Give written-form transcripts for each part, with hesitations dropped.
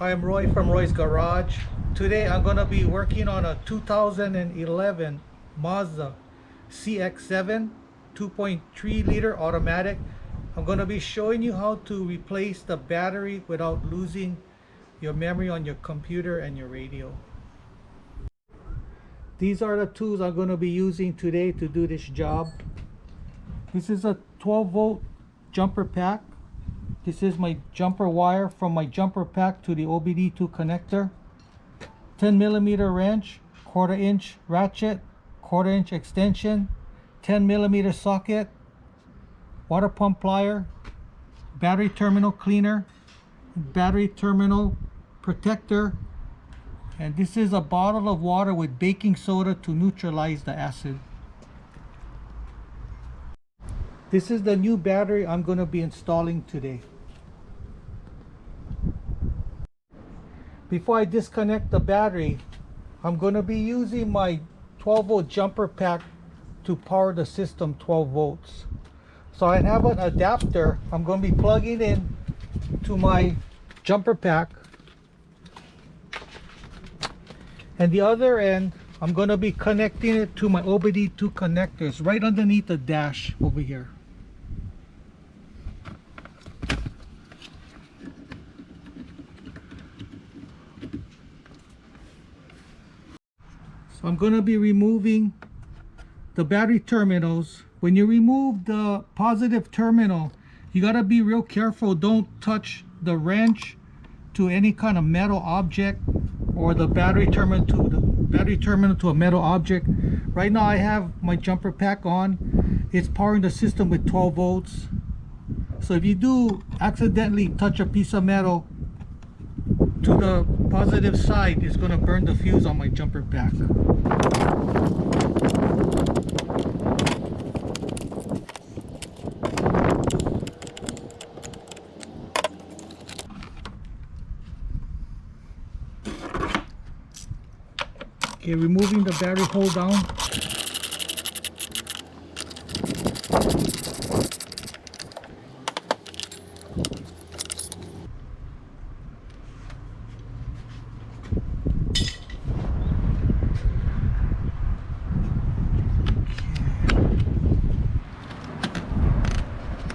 I'm Roy from Roy's Garage. Today I'm going to be working on a 2011 Mazda CX7 2.3 liter automatic. I'm going to be showing you how to replace the battery without losing your memory on your computer and your radio. These are the tools I'm going to be using today to do this job. This is a 12 volt jumper pack. This is my jumper wire from my jumper pack to the OBDII connector. 10mm wrench, 1/4 inch ratchet, 1/4 inch extension, 10mm socket, water pump plier, battery terminal cleaner, battery terminal protector, and this is a bottle of water with baking soda to neutralize the acid. This is the new battery I'm going to be installing today. Before I disconnect the battery, I'm going to be using my 12 volt jumper pack to power the system 12 volts. So I have an adapter I'm going to be plugging in to my jumper pack, and the other end I'm going to be connecting it to my OBDII connectors right underneath the dash over here. So I'm going to be removing the battery terminals. When you remove the positive terminal, you got to be real careful. Don't touch the wrench to any kind of metal object, or the battery terminal to a metal object. Right now I have my jumper pack on. It's powering the system with 12 volts. So if you do accidentally touch a piece of metal to the positive side, it's going to burn the fuse on my jumper pack. Okay, removing the battery hold down.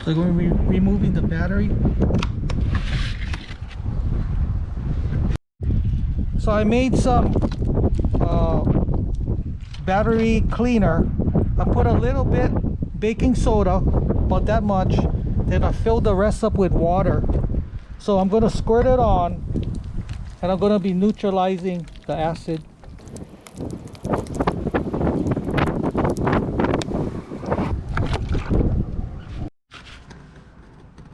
So I'm going to be removing the battery. So I made some battery cleaner. I put a little bit baking soda, about that much, then I filled the rest up with water. So I'm going to squirt it on, and I'm going to be neutralizing the acid.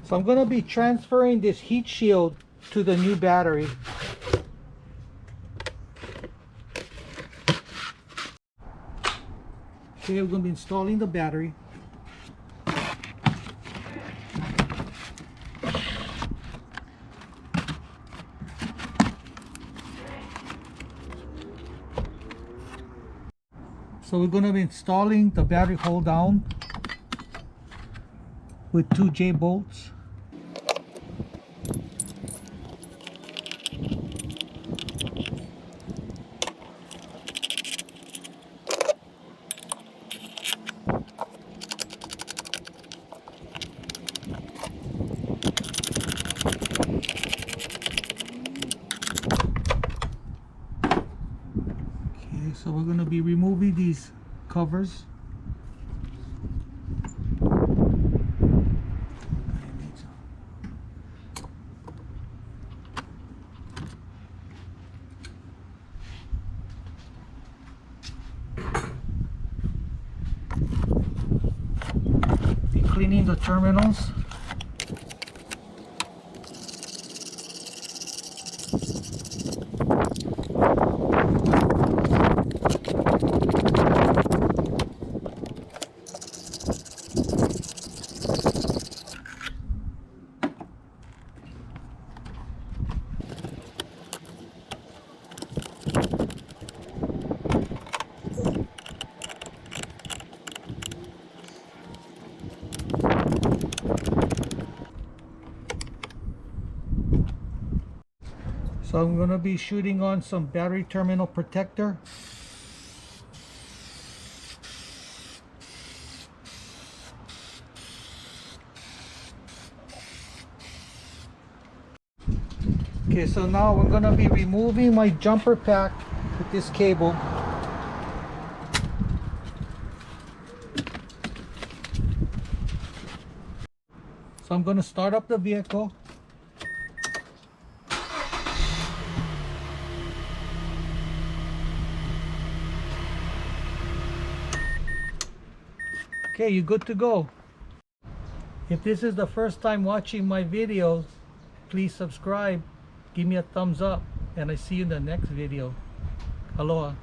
So I'm going to be transferring this heat shield to the new battery. Okay, we're going to be installing the battery. So we're going to be installing the battery hold down with 2 J bolts. So we're going to be removing these covers. Be cleaning the terminals. So I'm going to be shooting on some battery terminal protector. Okay, so now we're going to be removing my jumper pack with this cable. So I'm going to start up the vehicle. Okay, you're good to go. If this is the first time watching my videos, please subscribe, give me a thumbs up, and I see you in the next video. Aloha.